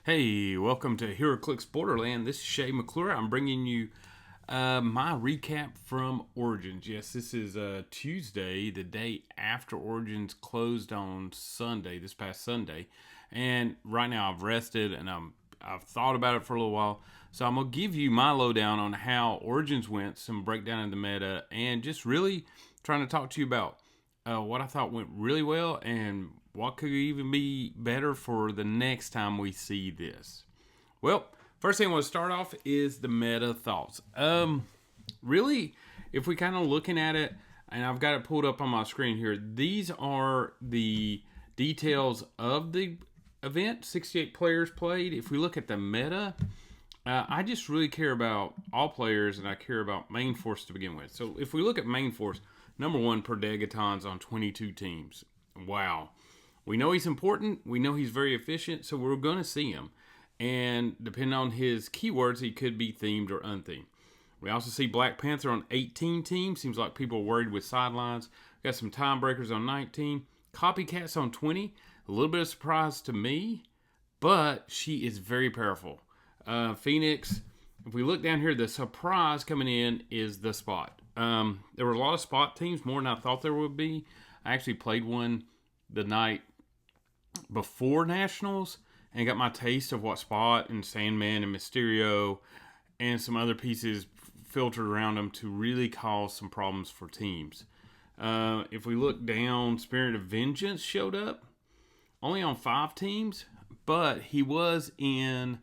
Hey, welcome to HeroClix Borderland. This is Shay McClure. I'm bringing you my recap from Origins. Yes, this is Tuesday, the day after Origins closed on Sunday, this past Sunday. And right now I've rested and I've thought about it for a little while. So I'm going to give you my lowdown on how Origins went, some breakdown of the meta, and just really trying to talk to you about what I thought went really well and what could even be better for the next time we see this. Well, first thing I want to start off is the meta thoughts. Really, if we kind of looking at it, and I've got it pulled up on my screen here, these are the details of the event. 68 players played. If we look at the meta, I just really care about all players, and I care about main force to begin with. So if we look at main force, number one, Perdegaton's on 22 teams. Wow. We know he's important. We know he's very efficient, so we're going to see him. And depending on his keywords, he could be themed or unthemed. We also see Black Panther on 18 teams. Seems like people are worried with sidelines. Got some time breakers on 19. Copycats on 20. A little bit of surprise to me, but she is very powerful. Phoenix, if we look down here, the surprise coming in is the spot. There were a lot of spot teams, more than I thought there would be. I actually played one the night before Nationals and got my taste of what Spot and Sandman and Mysterio and some other pieces filtered around them to really cause some problems for teams. If we look down, Spirit of Vengeance showed up only on 5 teams, but he was in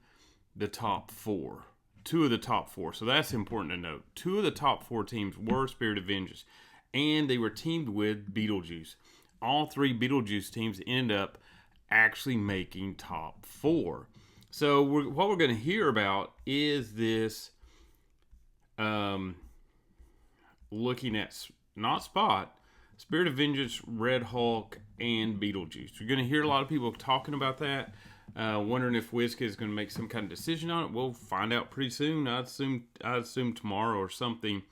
the top 4. 2 of the top 4. So that's important to note. 2 of the top 4 teams were Spirit of Vengeance, and they were teamed with Beetlejuice. All 3 Beetlejuice teams ended up actually making top 4. So what we're going to hear about is this looking at not Spot, Spirit of Vengeance, Red Hulk, and Beetlejuice. You're going to hear a lot of people talking about that, wondering if Wizkid is going to make some kind of decision on it. We'll find out pretty soon. I assume tomorrow or something.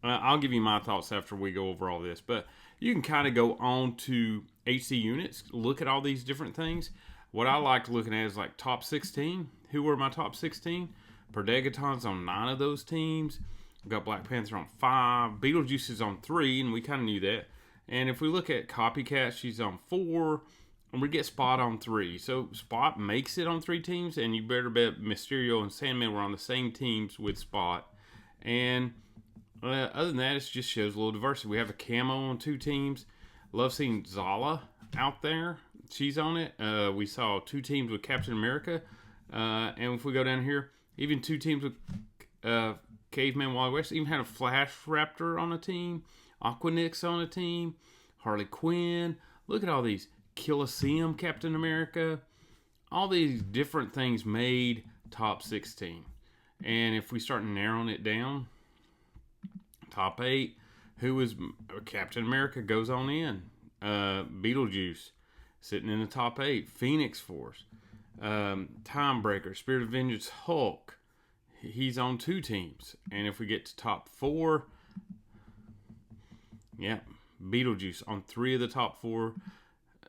I'll give you my thoughts after we go over all this, but you can kind of go on to HC units, look at all these different things. What I like looking at is like top 16. Who were my top 16? Perdegaton's on 9 of those teams. We've got Black Panther on 5. Beetlejuice is on 3, and we kind of knew that. And if we look at Copycat, she's on 4. And we get Spot on 3. So Spot makes it on 3 teams, and you better bet Mysterio and Sandman were on the same teams with Spot. And other than that, it just shows a little diversity. We have a camo on 2 teams. Love seeing Zala out there. She's on it. We saw 2 teams with Captain America. And if we go down here, even 2 teams with Caveman Wally West. Even had a Flash Raptor on a team. Aquanix on a team. Harley Quinn. Look at all these. Colosseum Captain America. All these different things made top 16. And if we start narrowing it down, top 8, who is Captain America goes on in. Beetlejuice sitting in the top 8. Phoenix Force. Timebreaker, Spirit of Vengeance, Hulk. He's on 2 teams. And if we get to top 4, yeah, Beetlejuice on 3 of the top 4.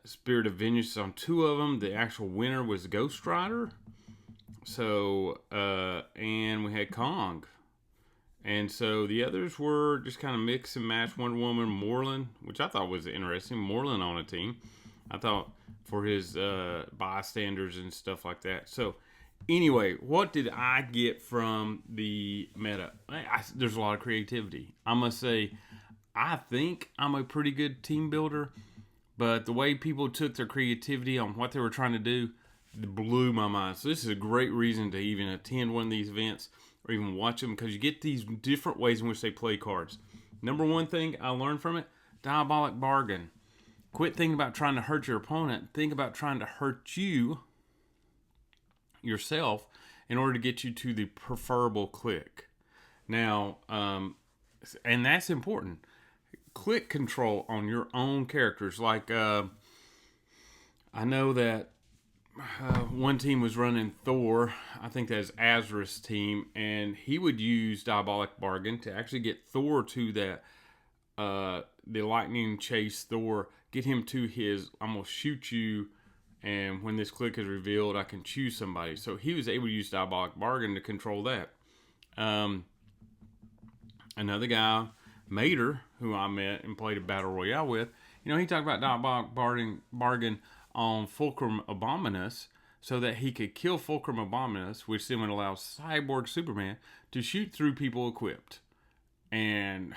Spirit of Vengeance is on 2 of them. The actual winner was Ghost Rider. So, and we had Kong. And so the others were just kind of mix and match. Wonder Woman, Moreland, which I thought was interesting. Moreland on a team. I thought for his bystanders and stuff like that. So anyway, what did I get from the meta? There's a lot of creativity. I must say, I think I'm a pretty good team builder. But the way people took their creativity on what they were trying to do blew my mind. So this is a great reason to even attend one of these events or even watch them, because you get these different ways in which they play cards. Number one thing I learned from it, diabolic bargain. Quit thinking about trying to hurt your opponent. Think about trying to hurt you yourself in order to get you to the preferable click. Now, and that's important. Click control on your own characters. Like, I know that one team was running Thor. I think that's Azra's team, and he would use Diabolic Bargain to actually get Thor to that the lightning chase Thor, get him to his I'm gonna shoot you And when this click is revealed, I can choose somebody. So he was able to use Diabolic Bargain to control that. Another guy, Mater, who I met and played a battle royale with, he talked about Diabolic Bargain on Fulcrum Abominus so that he could kill Fulcrum Abominus, which then would allow Cyborg Superman to shoot through people equipped. And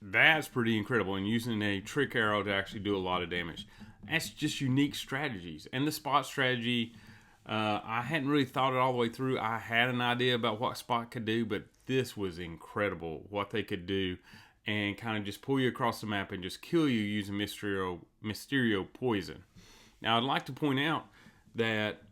that's pretty incredible. And using a trick arrow to actually do a lot of damage. That's just unique strategies. And the Spot strategy, I hadn't really thought it all the way through. I had an idea about what Spot could do, but this was incredible what they could do and kind of just pull you across the map and just kill you using Mysterio poison. Now, I'd like to point out that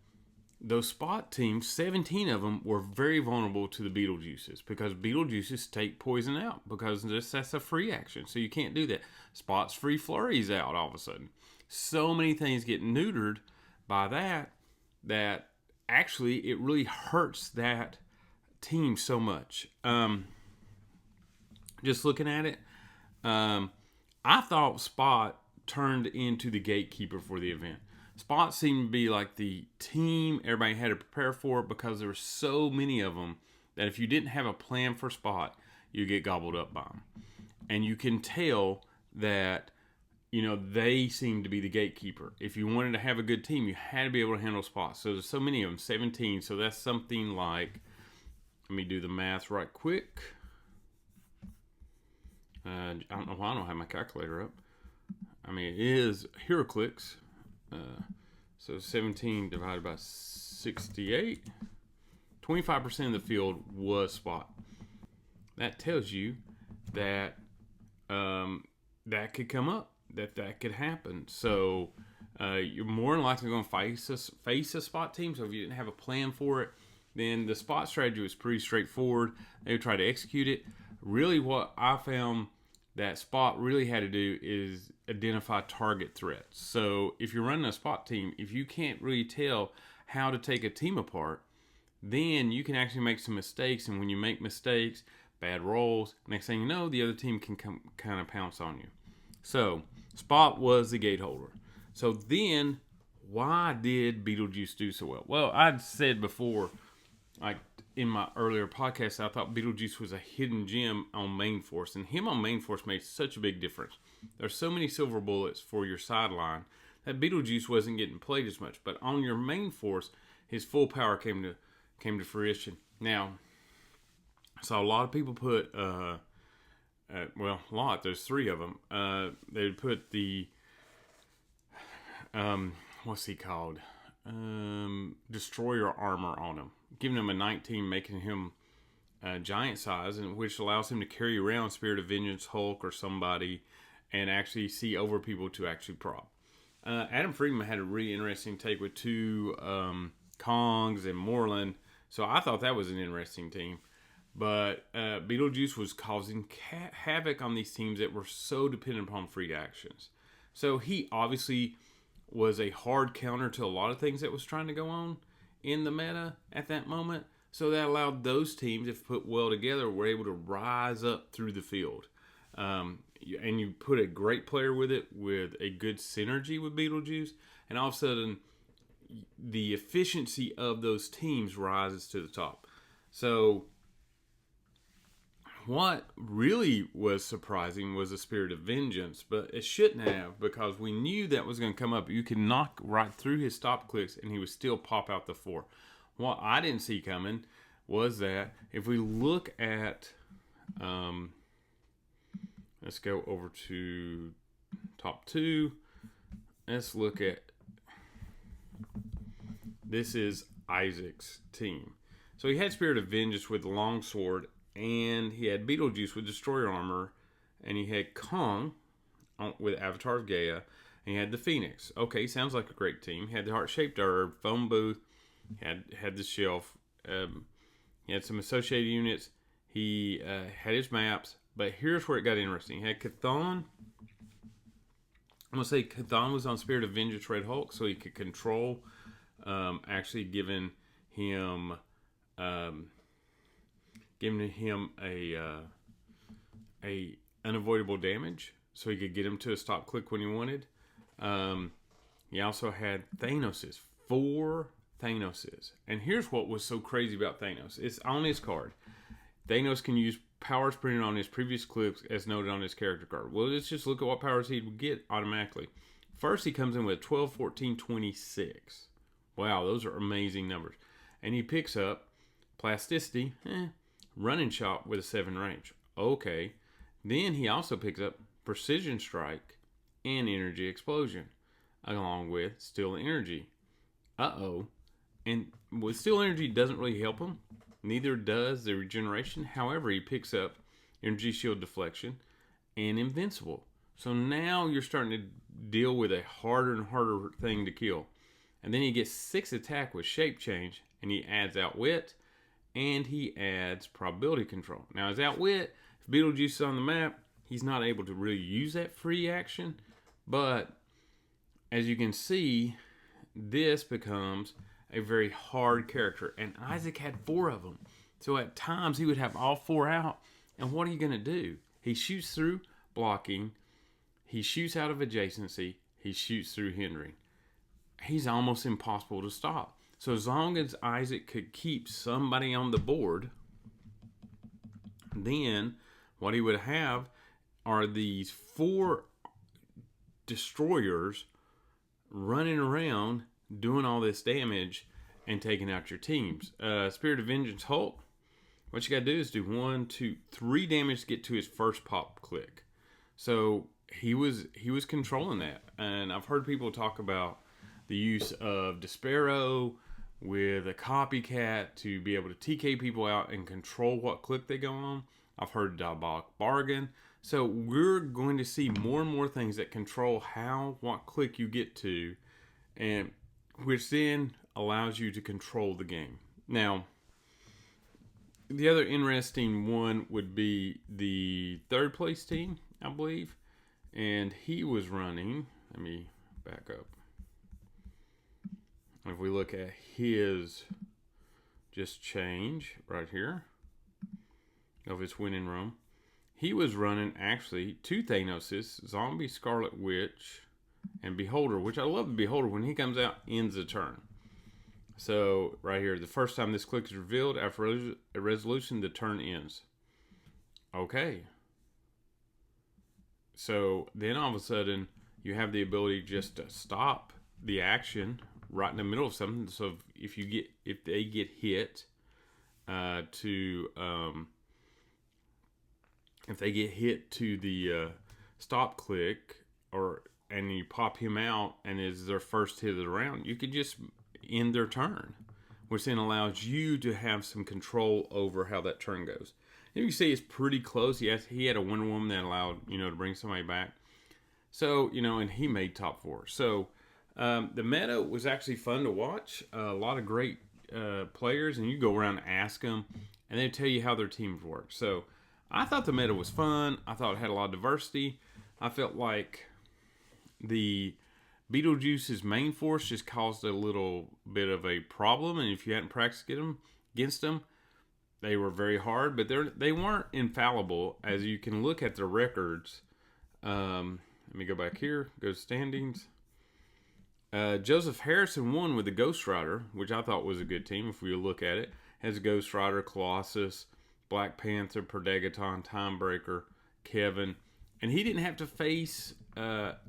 those Spot teams, 17 of them, were very vulnerable to the Beetlejuices because Beetlejuices take poison out because that's a free action, so you can't do that. Spot's free flurries out all of a sudden. So many things get neutered by that actually it really hurts that team so much. Just looking at it, I thought Spot turned into the gatekeeper for the event. Spot seemed to be like the team everybody had to prepare for because there were so many of them that if you didn't have a plan for Spot, you get gobbled up by them. And you can tell that, they seem to be the gatekeeper. If you wanted to have a good team, you had to be able to handle Spot. So there's so many of them, 17. So that's something like, let me do the math right quick. I don't know why I don't have my calculator up. It is HeroClix. So 17 divided by 68. 25% of the field was Spot. That tells you that that could come up, that could happen. So you're more than likely going to face a Spot team. So if you didn't have a plan for it, then the Spot strategy was pretty straightforward. They would try to execute it. Really, what I found that Spot really had to do is identify target threats. So if you're running a Spot team, if you can't really tell how to take a team apart, then you can actually make some mistakes. And when you make mistakes, bad rolls, next thing you know, the other team can kind of pounce on you. So Spot was the gate holder. So then, why did Beetlejuice do so well? Well, I'd said before, like in my earlier podcast, I thought Beetlejuice was a hidden gem on Main Force, and him on Main Force made such a big difference. There's so many silver bullets for your sideline that Beetlejuice wasn't getting played as much, but on your Main Force, his full power came to fruition. Now, so a lot of people put, there's three of them. They put the, what's he called? Destroyer armor on him, giving him a 19, making him giant size, and which allows him to carry around Spirit of Vengeance, Hulk, or somebody, and actually see over people to actually prop. Adam Friedman had a really interesting take with two Kongs and Moreland, so I thought that was an interesting team. But Beetlejuice was causing havoc on these teams that were so dependent upon free actions. So he obviously was a hard counter to a lot of things that was trying to go on in the meta at that moment. So that allowed those teams, if put well together, were able to rise up through the field. And you put a great player with it, with a good synergy with Beetlejuice, and all of a sudden, the efficiency of those teams rises to the top. So what really was surprising was the Spirit of Vengeance, but it shouldn't have, because we knew that was going to come up. You could knock right through his stop clicks and he would still pop out the 4. What I didn't see coming was that if we look at, let's go over to top 2. Let's look at, this is Isaac's team. So he had Spirit of Vengeance with the longsword, and he had Beetlejuice with Destroyer Armor, and he had Kong with Avatar of Gaia, and he had the Phoenix. Okay, sounds like a great team. He had the Heart-Shaped Herb, Phone Booth, had the Shelf. He had some associated units. He had his maps, but here's where it got interesting. He had Chthon. I'm going to say Chthon was on Spirit of Vengeance Red Hulk, so he could control, actually giving him a unavoidable damage, so he could get him to a stop click when he wanted. He also had Thanoses, 4 Thanoses. And here's what was so crazy about Thanos. It's on his card. Thanos can use powers printed on his previous clips as noted on his character card. Well, let's just look at what powers he would get automatically. First, he comes in with 12, 14, 26. Wow, those are amazing numbers. And he picks up Plasticity, Running Shot with a 7 range. Okay. Then he also picks up Precision Strike and Energy Explosion, along with Steel Energy. And with Steel Energy doesn't really help him. Neither does the Regeneration. However, he picks up Energy Shield Deflection and Invincible. So now you're starting to deal with a harder and harder thing to kill. And then he gets 6 attack with Shape Change, and he adds Outwit, and he adds Probability Control. Now, his Outwit, if Beetlejuice is on the map, he's not able to really use that free action. But as you can see, this becomes a very hard character. And Isaac had 4 of them. So at times, he would have all 4 out. And what are you going to do? He shoots through blocking. He shoots out of adjacency. He shoots through hindering. He's almost impossible to stop. So as long as Isaac could keep somebody on the board, then what he would have are these 4 destroyers running around doing all this damage and taking out your teams. Spirit of Vengeance Hulk, what you got to do is do 1, 2, 3 damage to get to his first pop click. So he was controlling that. And I've heard people talk about the use of Despero with a copycat to be able to TK people out and control what click they go on. I've heard Diabolic Bargain. So we're going to see more and more things that control what click you get to, and which then allows you to control the game. Now, the other interesting one would be the 3rd place team, I believe. And he was running, let me back up. If we look at his just change right here of his winning room, he was running actually 2 Thanoses, Zombie, Scarlet Witch, and Beholder, which I love the Beholder. When he comes out, ends the turn. So right here, the first time this click is revealed, after a resolution, the turn ends. Okay. So then all of a sudden, you have the ability just to stop the action right in the middle of something. So if they get hit if they get hit to the stop click, and you pop him out and it's their first hit of the round, you could just end their turn, which then allows you to have some control over how that turn goes. And you can see it's pretty close. He had a Wonder Woman that allowed to bring somebody back. So and he made top 4. So the meta was actually fun to watch. A lot of great players, and you go around and ask them, and they tell you how their teams work. So I thought the meta was fun. I thought it had a lot of diversity. I felt like the Beetlejuice's main force just caused a little bit of a problem, and if you hadn't practiced against them, they were very hard. But they weren't infallible, as you can look at the records. Let me go back here. Go to standings. Joseph Harrison won with the Ghost Rider, which I thought was a good team. If we look at it, has Ghost Rider, Colossus, Black Panther, Predagon, Timebreaker, Kevin, and he didn't have to face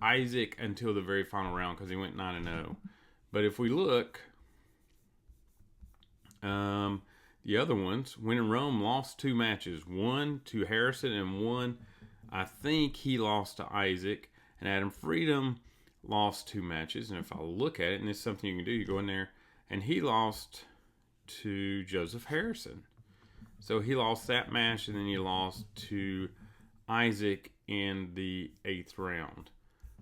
Isaac until the very final round because he went 9-0. But if we look, the other ones, When in Rome lost 2 matches, 1 to Harrison and 1, I think he lost to Isaac, and Adam Freedom lost 2 matches. And if I look at it, and it's something you can do, you go in there, and he lost to Joseph Harrison. So he lost that match, and then he lost to Isaac in the 8th round.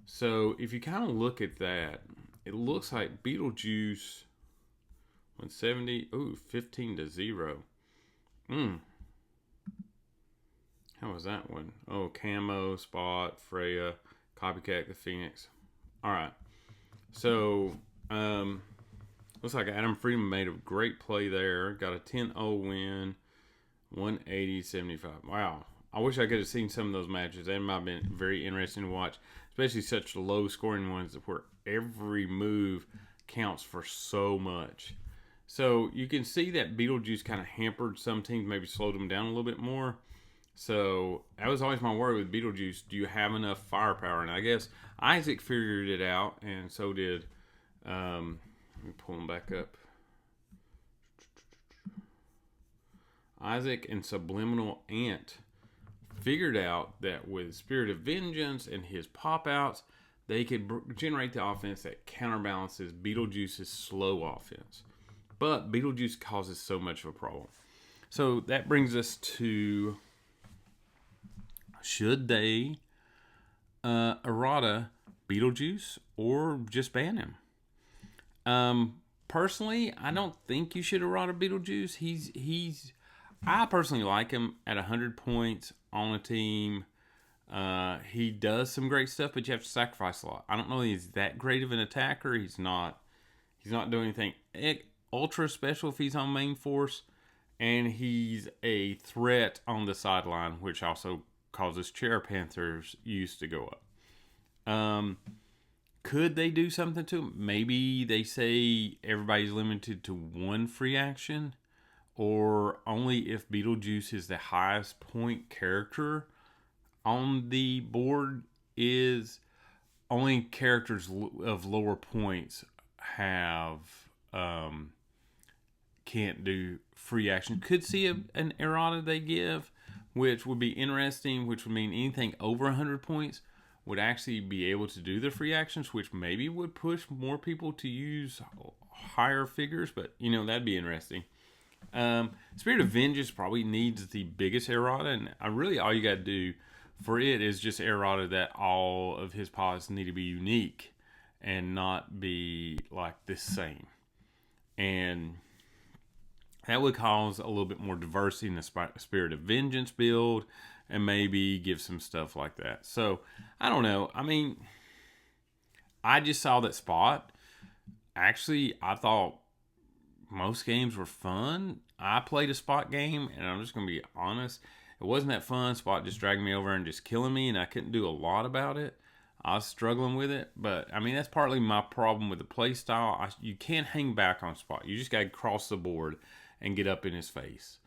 So if you kind of look at that, it looks like Beetlejuice went 15-0. How was that one? Oh, Camo, Spot, Freya, Copycat, the Phoenix. All right. So looks like Adam Freeman made a great play there. Got a 10-0 win. 180-75. Wow. I wish I could have seen some of those matches. That might have been very interesting to watch, especially such low scoring ones where every move counts for so much. So you can see that Beetlejuice kind of hampered some teams, maybe slowed them down a little bit more. So that was always my worry with Beetlejuice. Do you have enough firepower? And I guess Isaac figured it out, and so did. Let me pull him back up. Isaac and Subliminal Ant figured out that with Spirit of Vengeance and his pop-outs, they could generate the offense that counterbalances Beetlejuice's slow offense. But Beetlejuice causes so much of a problem. So that brings us to, should they errata Beetlejuice or just ban him? Personally, I don't think you should errata Beetlejuice. I personally like him at 100 points on a team. He does some great stuff, but you have to sacrifice a lot. I don't know if he's that great of an attacker. He's not doing anything ultra special if he's on main force, and he's a threat on the sideline, which also causes Chair Panthers use to go up. Could they do something to him? Maybe they say everybody's limited to one free action, or only if Beetlejuice is the highest point character on the board. Is only characters of lower points have can't do free action. Could see an errata they give, which would be interesting, which would mean anything over 100 points would actually be able to do the free actions, which maybe would push more people to use higher figures, but that'd be interesting. Spirit of Vengeance probably needs the biggest errata, and all you got to do for it is just errata that all of his pods need to be unique and not be like the same. And that would cause a little bit more diversity in the Spirit of Vengeance build, and maybe give some stuff like that. So, I don't know. I mean, I just saw that spot. Actually, I thought most games were fun. I played a spot game, and I'm just going to be honest. It wasn't that fun. Spot just dragged me over and just killing me, and I couldn't do a lot about it. I was struggling with it, but I mean, that's partly my problem with the play style. You can't hang back on Spot. You just got to cross the board and get up in his face.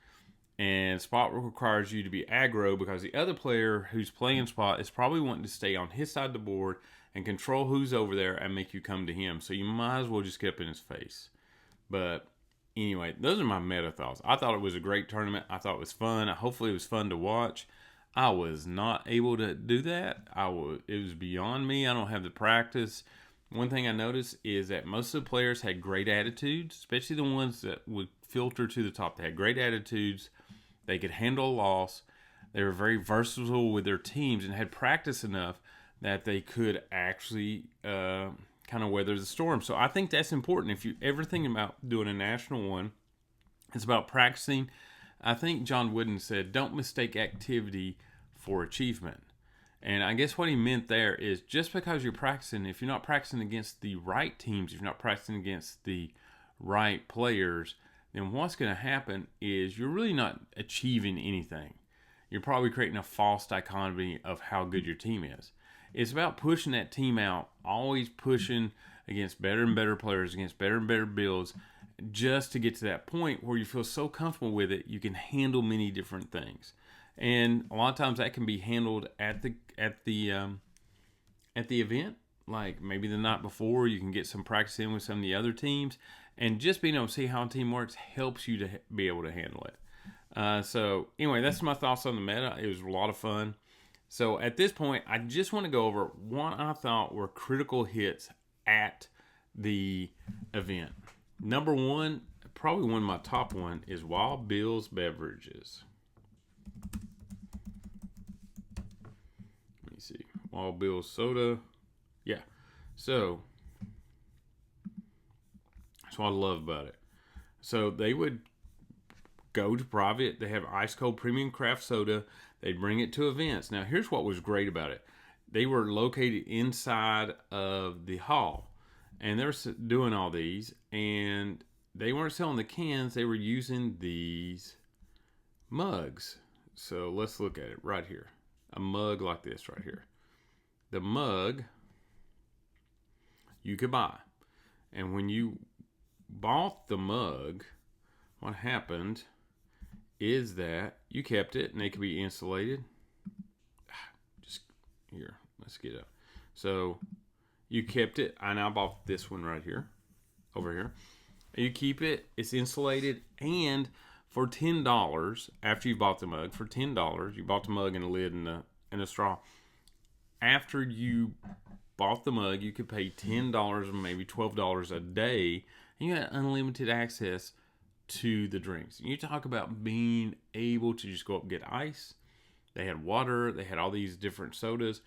And Spot requires you to be aggro because the other player who's playing Spot is probably wanting to stay on his side of the board and control who's over there and make you come to him. So you might as well just get up in his face. But anyway, those are my meta thoughts. I thought it was a great tournament. I thought it was fun. Hopefully it was fun to watch. I was not able to do that. It was beyond me. I don't have the practice. One thing I noticed is that most of the players had great attitudes, especially the ones that would filter to the top. They had great attitudes. They could handle a loss. They were very versatile with their teams and had practice enough that they could actually kind of weather the storm. So I think that's important. If you ever think about doing a national one, it's about practicing. I think John Wooden said, don't mistake activity for achievement. And I guess what he meant there is just because you're practicing, if you're not practicing against the right teams, if you're not practicing against the right players, then what's going to happen is you're really not achieving anything. You're probably creating a false dichotomy of how good your team is. It's about pushing that team out, always pushing against better and better players, against better and better builds, just to get to that point where you feel so comfortable with it, you can handle many different things. And a lot of times that can be handled at the event, like maybe the night before. You can get some practice in with some of the other teams, and just being able to see how a team works helps you to be able to handle it. So anyway, that's my thoughts on the meta. It was a lot of fun. So at this point, I just want to go over what I thought were critical hits at the event. Number one, probably one of my top one, is Wild Bill's Beverages. Let me see. Wild Bill's Soda. Yeah. So, that's what I love about it. So, they would go to private. They have ice cold premium craft soda. They'd bring it to events. Now, here's what was great about it. They were located inside of the hall. And they were doing all these, and they weren't selling the cans. They were using these mugs. So let's look at it right here. A mug like this right here. the mug you could buy. And when you bought the mug, what happened is that you kept it and they could be insulated. Just here, let's get up. So you kept it. I now bought this one right here, over here. You keep it, it's insulated, and for $10, after you bought the mug, for $10, you bought the mug and a lid and a straw. After you bought the mug, you could pay $10 or maybe $12 a day, and you had unlimited access to the drinks. You talk about being able to just go up and get ice. They had water. They had all these different sodas.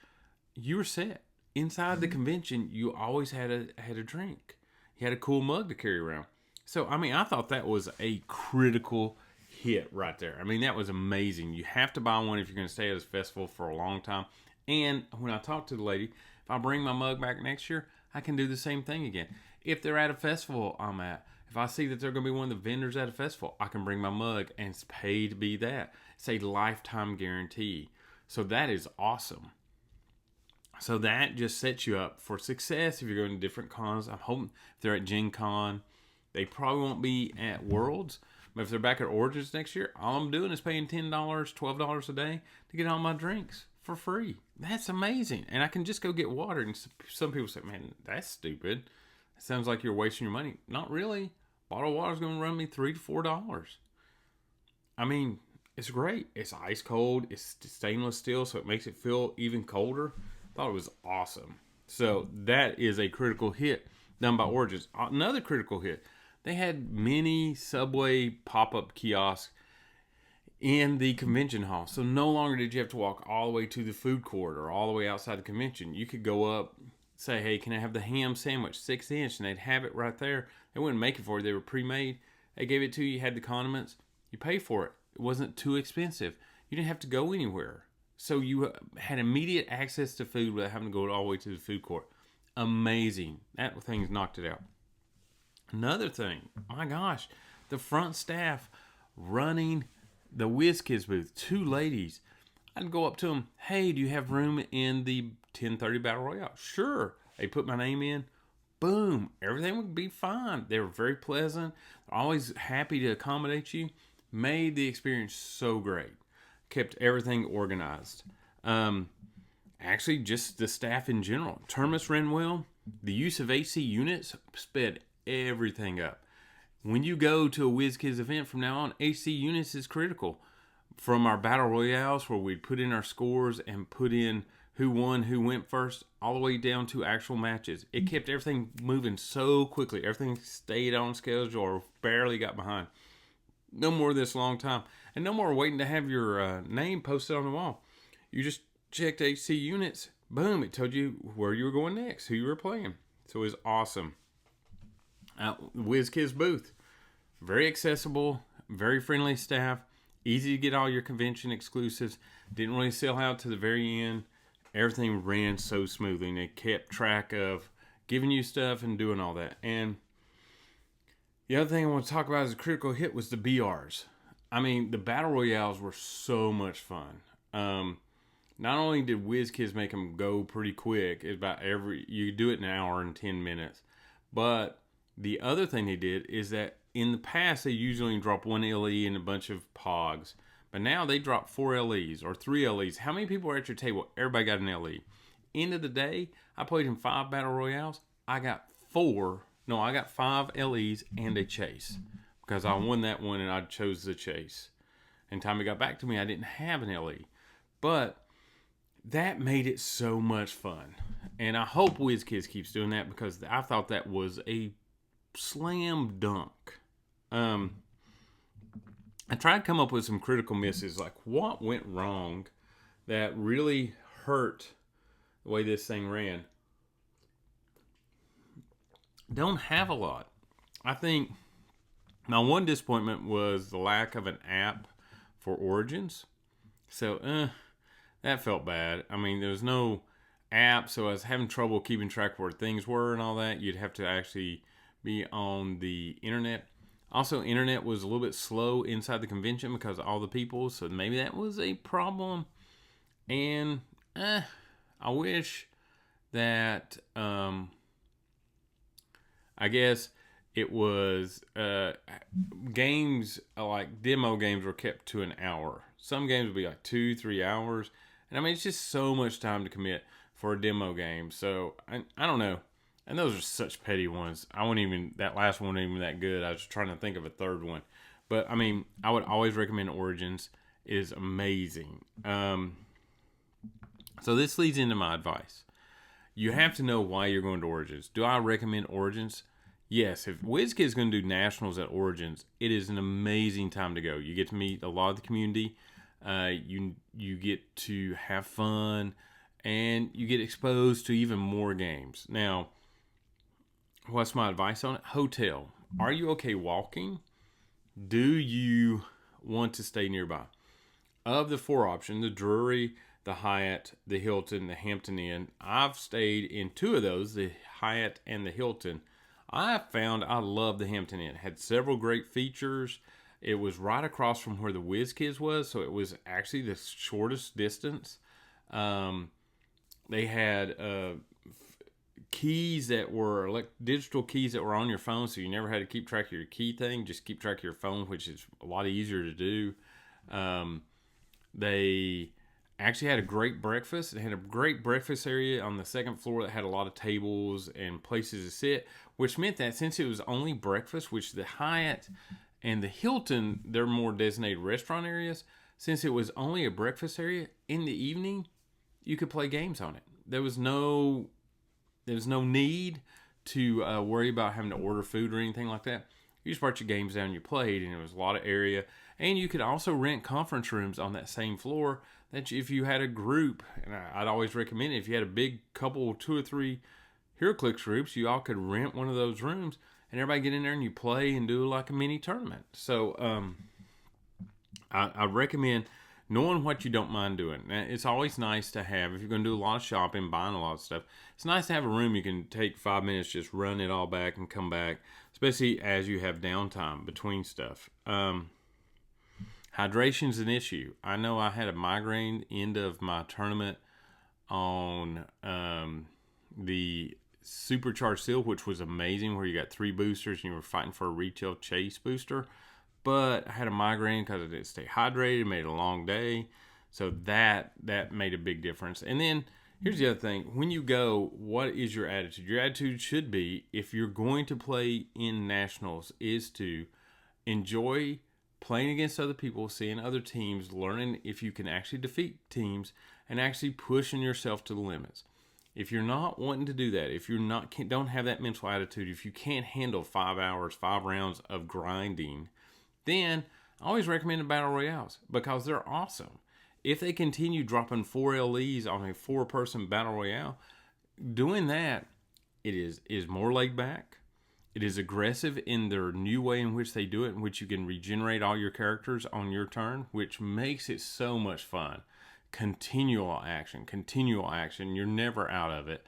You were set. Inside the convention, you always had a drink. You had a cool mug to carry around. So, I mean, I thought that was a critical hit right there. I mean, that was amazing. You have to buy one if you're going to stay at this festival for a long time. And when I talked to the lady, if I bring my mug back next year, I can do the same thing again. If they're at a festival I'm at, if I see that they're going to be one of the vendors at a festival, I can bring my mug and it's paid to be that. It's a lifetime guarantee. So that is awesome. So that just sets you up for success if you're going to different cons. I'm hoping if they're at Gen Con, they probably won't be at Worlds. But if they're back at Origins next year, all I'm doing is paying $10, $12 a day to get all my drinks for free. That's amazing. And I can just go get water. And some people say, man, that's stupid. It sounds like you're wasting your money. Not really. Bottle of water is going to run me $3 to $4. I mean, it's great. It's ice cold. It's stainless steel, so it makes it feel even colder. Thought it was awesome. So that is a critical hit done by Origins. Another critical hit. They had mini Subway pop-up kiosks in the convention hall. So no longer did you have to walk all the way to the food court or all the way outside the convention. You could go up, say, hey, can I have the ham sandwich, 6-inch? And they'd have it right there. They wouldn't make it for you. They were pre-made. They gave it to you. You had the condiments. You pay for it. It wasn't too expensive. You didn't have to go anywhere. So you had immediate access to food without having to go all the way to the food court. Amazing. That thing's knocked it out. Another thing, my gosh, the front staff running the WizKids booth, 2 ladies. I'd go up to them, hey, do you have room in the 10:30 Battle Royale? Sure. They put my name in. Boom. Everything would be fine. They were very pleasant. Always happy to accommodate you. Made the experience so great. Kept everything organized. Actually, just the staff in general. Terminus ran well. The use of AC units sped everything up. When you go to a WizKids event from now on, AC units is critical. From our battle royales where we'd put in our scores and put in who won, who went first, all the way down to actual matches. It kept everything moving so quickly. Everything stayed on schedule or barely got behind. No more of this long time. And no more waiting to have your name posted on the wall. You just checked AC units. Boom, it told you where you were going next, who you were playing. So it was awesome. WizKids booth. Very accessible, very friendly staff. Easy to get all your convention exclusives. Didn't really sell out to the very end. Everything ran so smoothly. And they kept track of giving you stuff and doing all that. And the other thing I want to talk about as a critical hit was the BRs. I mean, the Battle Royales were so much fun. Not only did WizKids make them go pretty quick, it's about you do it in an hour and 10 minutes. But the other thing they did is that in the past, they usually drop 1 LE and a bunch of POGs. But now they drop 4 LEs or 3 LEs. How many people are at your table? Everybody got an LE. End of the day, I played in 5 Battle Royales. I got 5 LEs and a chase. Because I won that one and I chose the chase. And time it got back to me, I didn't have an LE. But that made it so much fun. And I hope WizKids keeps doing that because I thought that was a slam dunk. I tried to come up with some critical misses, like what went wrong that really hurt the way this thing ran. Don't have a lot. I think my one disappointment was the lack of an app for Origins. So, that felt bad. I mean, there was no app, so I was having trouble keeping track of where things were and all that. You'd have to actually be on the internet. Also, internet was a little bit slow inside the convention because of all the people, so maybe that was a problem. And I wish that I guess it was games like demo games were kept to an hour. Some games would be like 2-3 hours, and I mean it's just so much time to commit for a demo game. So I don't know, and those are such petty ones. I wouldn't even that last one wasn't even that good. I was trying to think of a third one, but I mean I would always recommend Origins. It is amazing. So this leads into my advice. You have to know why you're going to Origins. Do I recommend Origins? Yes. If WizKid is going to do nationals at Origins, it is an amazing time to go. You get to meet a lot of the community. You get to have fun, and you get exposed to even more games. Now, what's my advice on it? Hotel. Are you okay walking? Do you want to stay nearby? Of the 4 options, the Drury, the Hyatt, the Hilton, the Hampton Inn, I've stayed in 2 of those, the Hyatt and the Hilton. I found I love the Hampton Inn. It had several great features. It was right across from where the WizKids was, so it was actually the shortest distance. They had keys that were like digital keys that were on your phone, so you never had to keep track of your key thing. Just keep track of your phone, which is a lot easier to do. They actually had a great breakfast. It had a great breakfast area on the second floor that had a lot of tables and places to sit, which meant that since it was only breakfast, which the Hyatt and the Hilton, they're more designated restaurant areas, since it was only a breakfast area, in the evening, you could play games on it. There was no need to worry about having to order food or anything like that. You just brought your games down, you played, and there was a lot of area. And you could also rent conference rooms on that same floor. That if you had a group, and I'd always recommend it, if you had a big couple, 2 or 3 HeroClix groups, you all could rent one of those rooms, and everybody get in there and you play and do like a mini tournament. So I recommend knowing what you don't mind doing. Now, it's always nice to have, if you're going to do a lot of shopping, buying a lot of stuff, it's nice to have a room you can take 5 minutes, just run it all back and come back, especially as you have downtime between stuff. Hydration's an issue. I know I had a migraine end of my tournament on the Supercharged Seal, which was amazing, where you got 3 boosters and you were fighting for a retail chase booster. But I had a migraine because I didn't stay hydrated, made it a long day. So that made a big difference. And then here's the other thing. When you go, what is your attitude? Your attitude should be, if you're going to play in nationals, is to enjoy playing against other people, seeing other teams, learning if you can actually defeat teams, and actually pushing yourself to the limits. If you're not wanting to do that, if you're not don't have that mental attitude, if you can't handle 5 hours, 5 rounds of grinding, then I always recommend the Battle Royales because they're awesome. If they continue dropping 4 LEs on a 4-person Battle Royale, doing that, it is more laid back. It is aggressive in their new way in which they do it, in which you can regenerate all your characters on your turn, which makes it so much fun. Continual action. You're never out of it.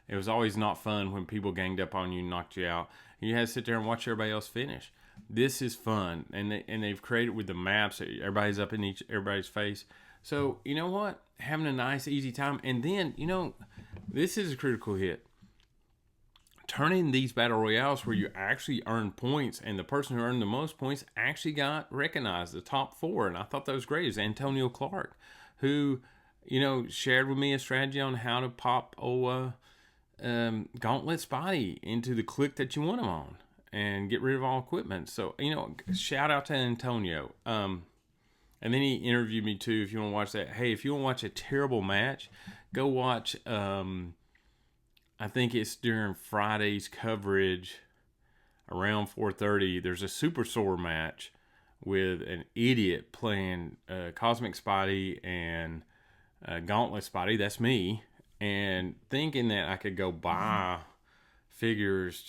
It was always not fun when people ganged up on you and knocked you out. And you had to sit there and watch everybody else finish. This is fun, and they've created with the maps. Everybody's up in everybody's face. So you know what? Having a nice, easy time, and then this is a critical hit. Turning these battle royales where you actually earn points, and the person who earned the most points actually got recognized, the top 4, and I thought that was great. It was Antonio Clark, who shared with me a strategy on how to pop Gauntlet Spotty into the click that you want him on, and get rid of all equipment. So, shout out to Antonio. And then he interviewed me too, if you want to watch that. Hey, if you want to watch a terrible match, go watch, I think it's during Friday's coverage around 4:30. There's a Super Sore match with an idiot playing Cosmic Spotty and Gauntlet Spotty. That's me. And thinking that I could go buy figures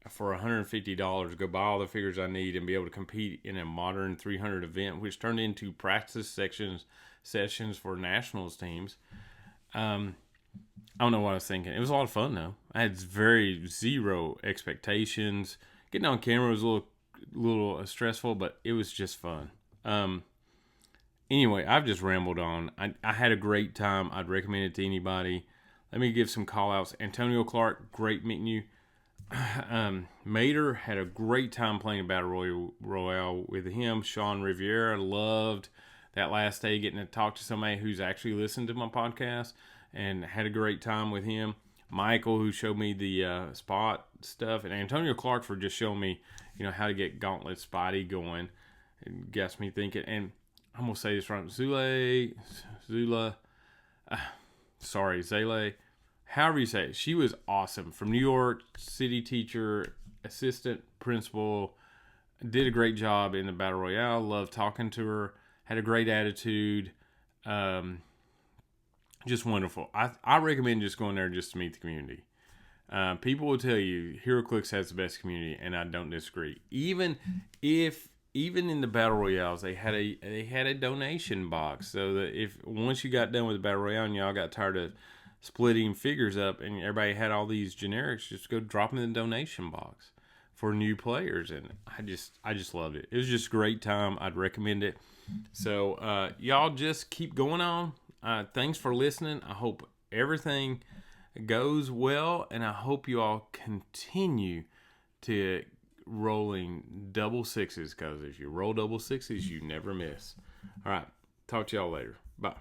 for $150, go buy all the figures I need and be able to compete in a modern 300 event, which turned into practice sessions for nationals teams. I don't know what I was thinking. It was a lot of fun though. I had zero expectations. Getting on camera was a little stressful, but it was just fun. Anyway, I've just rambled on. I had a great time. I'd recommend it to anybody. Let me give some call outs. Antonio Clark, great meeting you. Mater had a great time playing Battle Royale with him. Sean Riviera, loved that last day getting to talk to somebody who's actually listened to my podcast and had a great time with him. Michael, who showed me the spot stuff, and Antonio Clark for just showing me, how to get Gauntlet Spotty going. It gets me thinking, and I'm going to say this right. Zule, however you say it, she was awesome. From New York, city teacher, assistant principal, did a great job in the Battle Royale. Loved talking to her. Had a great attitude. Just wonderful. I recommend just going there just to meet the community. People will tell you HeroClix has the best community, and I don't disagree. Even in the Battle Royales, they had a donation box, so that if once you got done with the Battle Royale and y'all got tired of splitting figures up and everybody had all these generics, just go drop them in the donation box for new players. And I just loved it. It was just a great time. I'd recommend it. So y'all just keep going on. Thanks for listening. I hope everything goes well, and I hope you all continue to rolling double sixes, because if you roll double sixes, you never miss. All right. Talk to y'all later. Bye.